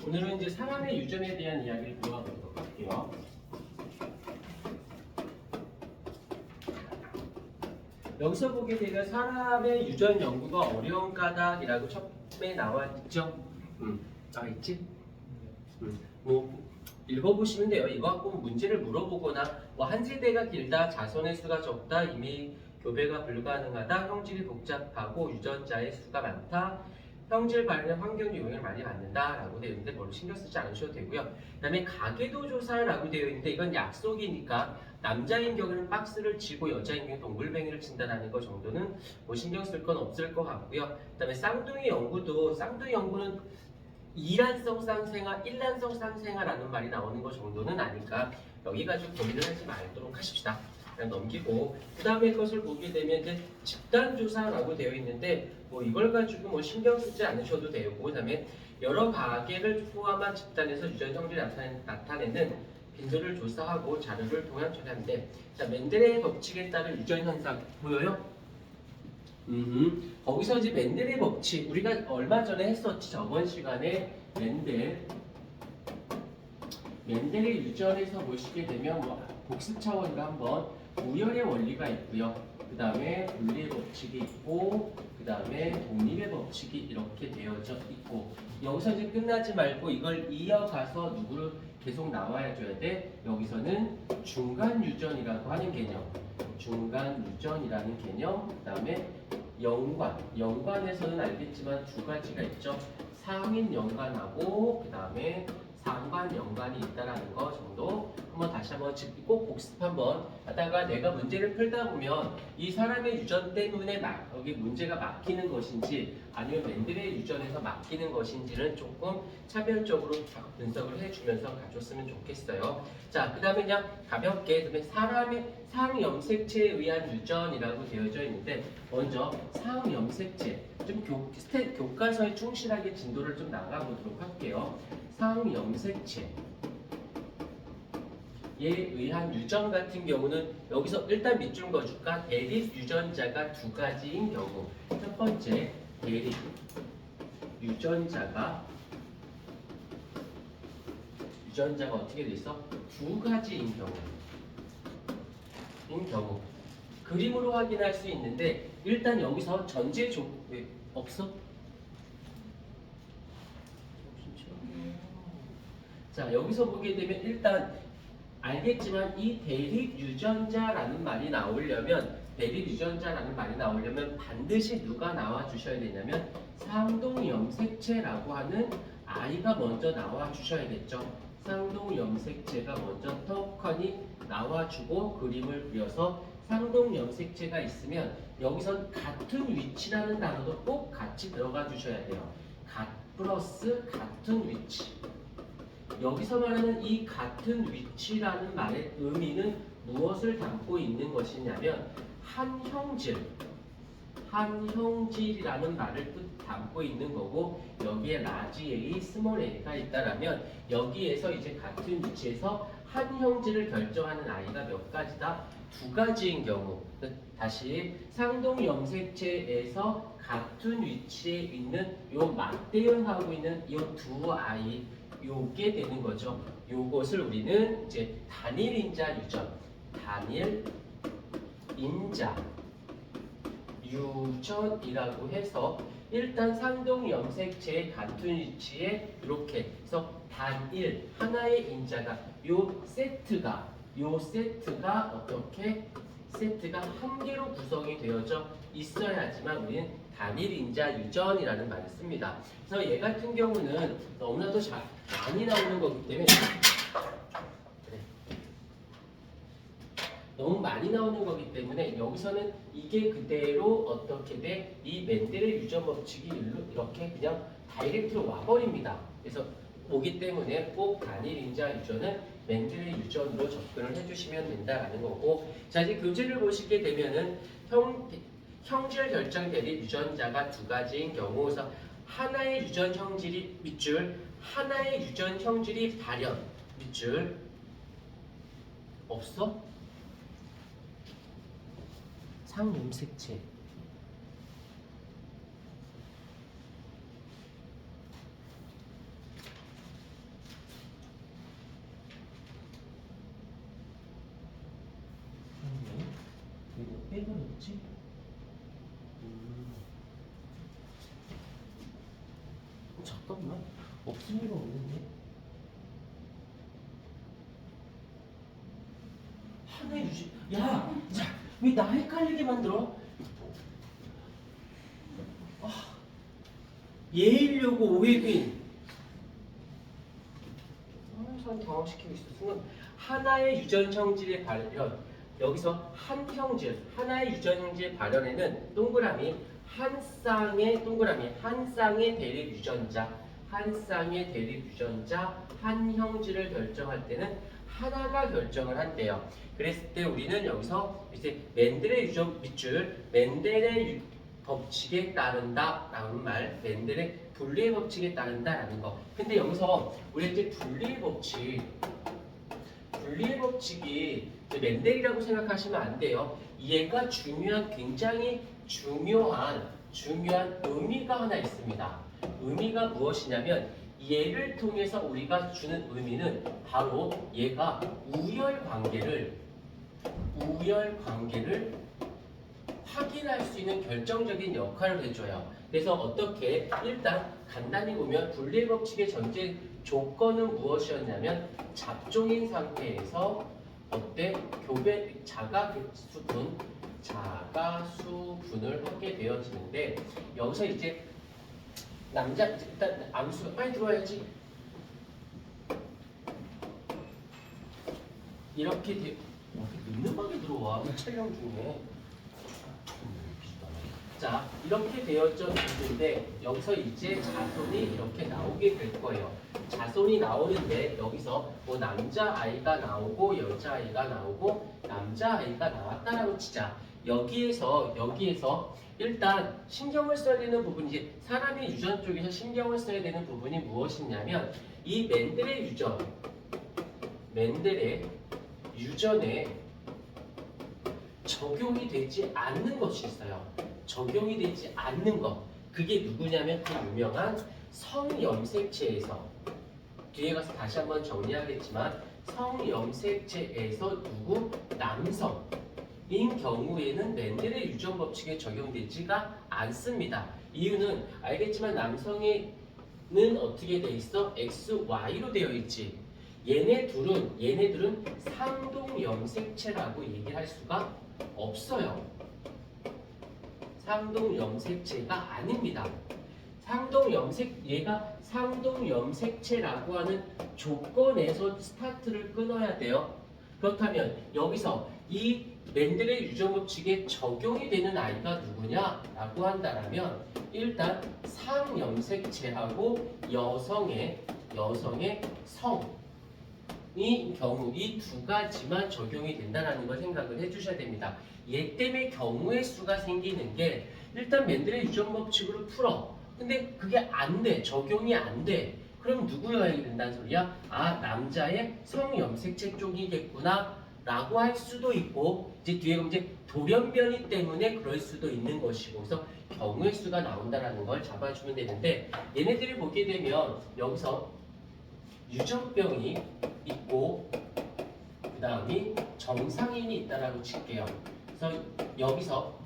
오늘은 이제 사람의 유전에 대한 이야기를 들어가보도록 할게요. 여기서 보게 되면 사람의 유전 연구가 어려운 까닭이라고 처음에 나와 있죠? 나와 있지? 뭐 읽어보시면 돼요. 이거 갖고 문제를 물어보거나 한 세대가 길다, 자손의 수가 적다, 이미 교배가 불가능하다, 형질이 복잡하고 유전자의 수가 많다, 형질 발현의 환경 영향을 많이 받는다라고 되어 있는데 뭘 신경 쓰지 않으셔도 되고요. 그 다음에 가계도 조사라고 되어 있는데 이건 약속이니까 남자인 경우는 박스를 치고 여자인 경우는 동글뱅이를 친다라는 거 정도는 뭐 신경 쓸 건 없을 것 같고요. 그 다음에 쌍둥이 연구는 이란성 쌍생아, 일란성 쌍생아라는 말이 나오는 것 정도는 아니까 여기 가지고 고민을 하지 말도록 하십시다. 그냥 넘기고 그 다음에 것을 보게 되면 이제 집단조사라고 되어 있는데 뭐 이걸 가지고 뭐 신경 쓰지 않으셔도 되고 그 다음에 여러 가계를 포함한 집단에서 유전 형질을 나타내는 빈도를 조사하고 자료를 통한 처리하는데 자 멘델의 법칙에 따른 유전 현상 보여요? 거기서 이제 멘델의 법칙 우리가 얼마 전에 했었지 저번 시간에 멘델의 유전에서 보시게 되면 뭐 복습 차원으로 한번 우열의 원리가 있고요. 그 다음에 분리의 법칙이 있고 그 다음에 독립의 법칙이 이렇게 되어져 있고 여기서 이제 끝나지 말고 이걸 이어가서 누구를 계속 나와야 줘야 돼. 여기서는 중간 유전이라고 하는 개념 중간 유전이라는 개념 그 다음에 연관에서는 알겠지만 두 가지가 있죠. 상인 연관하고 그 다음에 상관 연관이 있다라는 거 정도 한번 다시 한번 꼭 복습 한번 하다가 내가 문제를 풀다 보면 이 사람의 유전 때문에 여기 문제가 막히는 것인지 아니면 멘델의 유전에서 막히는 것인지는 조금 차별적으로 분석을 해주면서 가줬으면 좋겠어요. 자, 그 다음에 그냥 가볍게 그다음에 사람의 상염색체에 의한 유전이라고 되어져 있는데 먼저 상염색체 좀 교과서에 충실하게 진도를 좀 나가보도록 할게요. 상염색체에 의한 유전 같은 경우는 여기서 일단 밑줄 그어줄까? 대립 유전자가 두 가지인 경우 첫 번째 대립 유전자가 어떻게 돼 있어? 두 가지인 경우 그림으로 확인할 수 있는데 일단 여기서 전제 왜 없어? 자 여기서 보게 되면 일단 알겠지만 이 대립 유전자라는 말이 나오려면 반드시 누가 나와 주셔야 되냐면 쌍둥이염색체라고 하는 아이가 먼저 나와 주셔야겠죠. 쌍둥이염색체가 먼저 턱하니 나와주고 그림을 그려서 쌍둥이염색체가 있으면 여기선 같은 위치라는 단어도 꼭 같이 들어가 주셔야 돼요. 플러스 같은 위치. 여기서 말하는 이 같은 위치라는 말의 의미는 무엇을 담고 있는 것이냐면 한형질이라는 말을 담고 있는 거고 여기에 라지 A, 스몰 a가 있다라면 여기에서 이제 같은 위치에서 한형질을 결정하는 아이가 몇 가지다? 두 가지인 경우 다시 상동염색체에서 같은 위치에 있는 요 맞대응하고 있는 이 두 아이 요게 되는 거죠. 요것을 우리는 이제 단일인자 유전, 유전이라고 해서 일단 상동염색체의 같은 위치에 이렇게 해서 단일 하나의 인자가 요 세트가 어떻게 세트가 한 개로 구성이 되어져 있어야지만 우리는 단일인자 유전이라는 말을 씁니다. 그래서 얘 같은 경우는 너무나도 많이 나오는 거기 때문에 너무 많이 나오는 거기 때문에 여기서는 이게 그대로 어떻게 돼? 이 멘델의 유전 법칙이 이렇게 그냥 다이렉트로 와버립니다. 그래서 오기 때문에 꼭 단일인자 유전은 멘델의 유전으로 접근을 해주시면 된다라는 거고 자 이제 교재를 보시게 되면은 형질 결정 대립 유전자가 두 가지인 경우에서 하나의 유전 형질이 밑줄 하나의 유전 형질이 발현 밑줄 없어? 상염색체 없지? 잠깐만, 없을 리가 없는데. 하나의 유지. 야, 자, 왜 나 헷갈리게 만들어? 예일요고 오해빈. 사람 당황시키고 있어. 순간 하나의 유전형질의 발현. 여기서 한 형질, 하나의 유전형질의 발현에는 동그라미 한 쌍의 동그라미 한 쌍의 대립 유전자, 한 쌍의 대립 유전자, 한 형질을 결정할 때는 하나가 결정을 한대요. 그랬을 때 우리는 여기서 이제 맨델의 유전 밑줄, 맨델의 법칙에 따른다 라는 말, 맨델의 분리의 법칙에 따른다 라는 거. 근데 여기서 우리 이제 분리의 법칙이 이제 맨델이라고 생각하시면 안 돼요. 얘가 굉장히 중요한 의미가 하나 있습니다. 의미가 무엇이냐면 얘를 통해서 우리가 주는 의미는 바로 얘가 우열 관계를 확인할 수 있는 결정적인 역할을 해줘요. 그래서 어떻게 일단 간단히 보면 분리의 법칙의 전제 조건은 무엇이었냐면 잡종인 상태에서 자가수분을 하게 되어지는데 여기서 이제 일단 암수가 빨리 들어와야지. 이렇게 늦는하게 들어와 촬영 중에. 자, 이렇게 되어져 있는데 여기서 이제 자손이 이렇게 나오게 될 거예요. 자손이 나오는데 여기서 뭐 남자아이가 나오고 여자아이가 나오고 남자아이가 나왔다라고 치자. 여기에서 일단 신경을 써야 되는 부분이 이제 사람의 유전 쪽에서 신경을 써야 되는 부분이 무엇이냐면 이 맨델의 유전에 적용이 되지 않는 것이 있어요. 적용이 되지 않는 것. 그게 누구냐면 그 유명한 성염색체에서 뒤에 가서 다시 한번 정리하겠지만 성염색체에서 남성인 경우에는 맨델의 유전 법칙에 적용되지가 않습니다. 이유는 알겠지만 남성에는 어떻게 돼 있어? XY로 되어 있지. 얘네들은 상동염색체라고 얘기할 수가 없어요. 상동염색체가 아닙니다. 얘가 상동염색체라고 하는 조건에서 스타트를 끊어야 돼요. 그렇다면 여기서 이 맨델의 유전 법칙에 적용이 되는 아이가 누구냐라고 한다면 일단 상염색체하고 여성의 성이 경우 이 두 가지만 적용이 된다는 걸 생각을 해주셔야 됩니다. 얘 때문에 경우의 수가 생기는 게 일단 맨델의 유전 법칙으로 풀어. 근데 그게 안 돼. 적용이 안 돼. 그럼 누구여야 된다는 소리야? 아, 남자의 성염색체 쪽이겠구나 라고 할 수도 있고 이제 뒤에 이제 돌연변이 때문에 그럴 수도 있는 것이고 그래서 경우의 수가 나온다라는 걸 잡아주면 되는데 얘네들이 보게 되면 여기서 유전병이 있고 그 다음에 정상인이 있다라고 칠게요. 그래서 여기서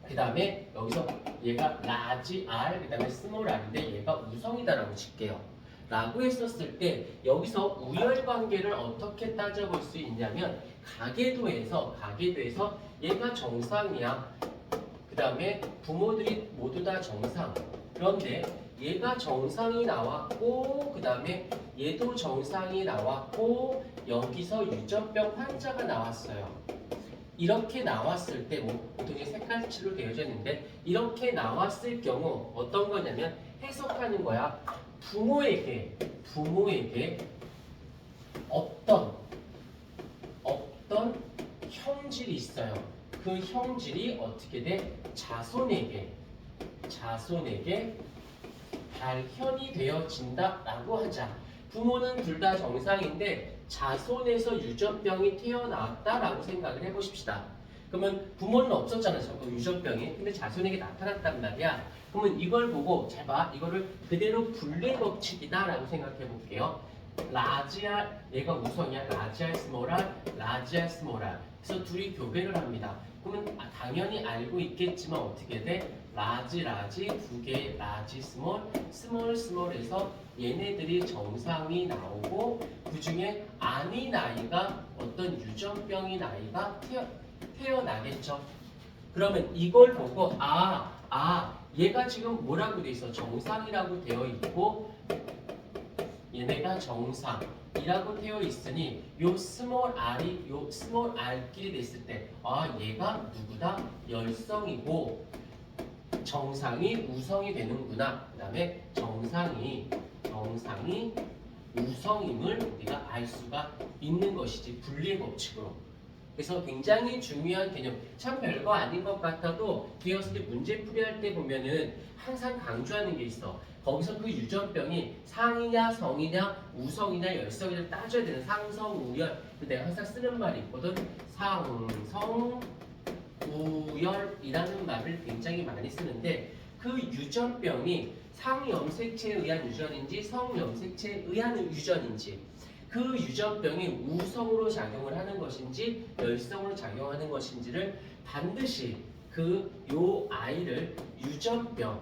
그 다음에 여기서 얘가 라지 R 그 다음에 스몰 R인데 얘가 우성이다라고 칠게요. 라고 했었을 때 여기서 우열 관계를 어떻게 따져볼 수 있냐면 가계도에서 얘가 정상이야. 그 다음에 부모들이 모두 다 정상. 그런데 얘가 정상이 나왔고 그 다음에 얘도 정상이 나왔고 여기서 유전병 환자가 나왔어요. 이렇게 나왔을 때 보통 색깔칠로 되어져 있는데 이렇게 나왔을 경우 어떤 거냐면 해석하는 거야. 부모에게 어떤 형질이 있어요. 그 형질이 어떻게 돼? 자손에게 발현이 되어진다라고 하자. 부모는 둘 다 정상인데 자손에서 유전병이 태어났다라고 생각을 해보십시다. 그러면 부모는 없었잖아, 유전병이. 근데 자손에게 나타났단 말이야. 그러면 이걸 보고 잘 봐. 이거를 그대로 분리 법칙이다라고 생각해 볼게요. 라지아 얘가 우성이야. 라지아 스몰알, 라지아 스몰알. 그래서 둘이 교배를 합니다. 그러면 당연히 알고 있겠지만 어떻게 돼? 라지 라지 두 개 라지 스몰 스몰 스몰에서 얘네들이 정상이 나오고 그 중에 아닌 아이가 어떤 유전병인 아이가 태어나겠죠. 그러면 이걸 보고 얘가 지금 뭐라고 돼 있어? 정상이라고 되어 있고 얘네가 정상이라고 되어 있으니 요 스몰 r끼리 됐을 때 얘가 누구다? 열성이고 정상이 우성이 되는구나. 그 다음에 정상이 우성임을 우리가 알 수가 있는 것이지 분리의 법칙으로. 그래서 굉장히 중요한 개념. 참 별거 아닌 것 같아도 뒤에서 문제 풀이할 때 보면은 항상 강조하는 게 있어. 거기서 그 유전병이 상이냐 성이냐 우성이냐 열성이냐 따져야 되는 상성우열. 내가 항상 쓰는 말이 있거든. 상성우열이라는 말을 굉장히 많이 쓰는데 그 유전병이 상염색체에 의한 유전인지 성염색체에 의한 유전인지 그 유전병이 우성으로 작용을 하는 것인지 열성으로 작용하는 것인지를 반드시 요 아이를 유전병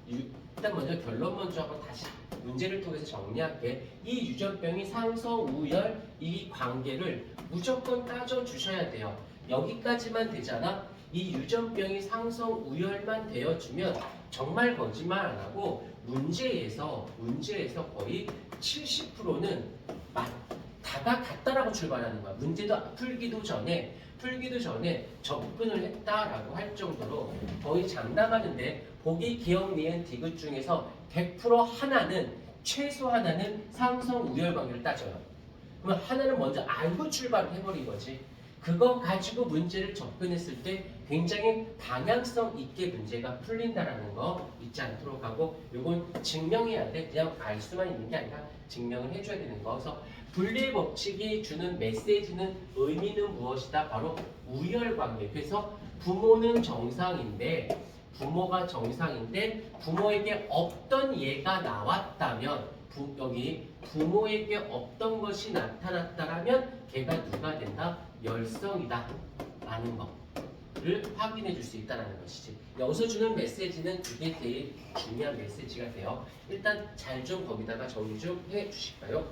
일단 먼저 결론 먼저 하고 다시 문제를 통해서 정리할게. 이 유전병이 상성우열 이 관계를 무조건 따져 주셔야 돼요. 여기까지만 되잖아. 이 유전병이 상성우열만 되어주면 정말 거짓말 안 하고 문제에서 거의 70%는 다가 같다라고 출발하는 거야. 문제도 풀기도 전에 접근을 했다라고 할 정도로 거의 장담하는데 보기, 기억, 니은, 디귿 중에서 100% 최소 하나는 상성 우열 관계를 따져요. 그러면 하나는 먼저 알고 출발을 해버린 거지. 그거 가지고 문제를 접근했을 때 굉장히 방향성 있게 문제가 풀린다라는 거 잊지 않도록 하고, 요건 증명해야 돼. 그냥 알 수만 있는 게 아니라 증명을 해줘야 되는 거. 그래서 분리의 법칙이 주는 메시지는 의미는 무엇이다? 바로 우열관계. 그래서 부모는 정상인데 부모가 정상인데 부모에게 없던 예가 나왔다면 여기 부모에게 없던 것이 나타났다면 걔가 누가 된다? 열성이다 라는 거를 확인해 줄 수 있다는 것이지. 여기서 주는 메시지는 그게 제일 중요한 메시지가 돼요. 일단 잘 좀 거기다가 정리 좀 해 주실까요?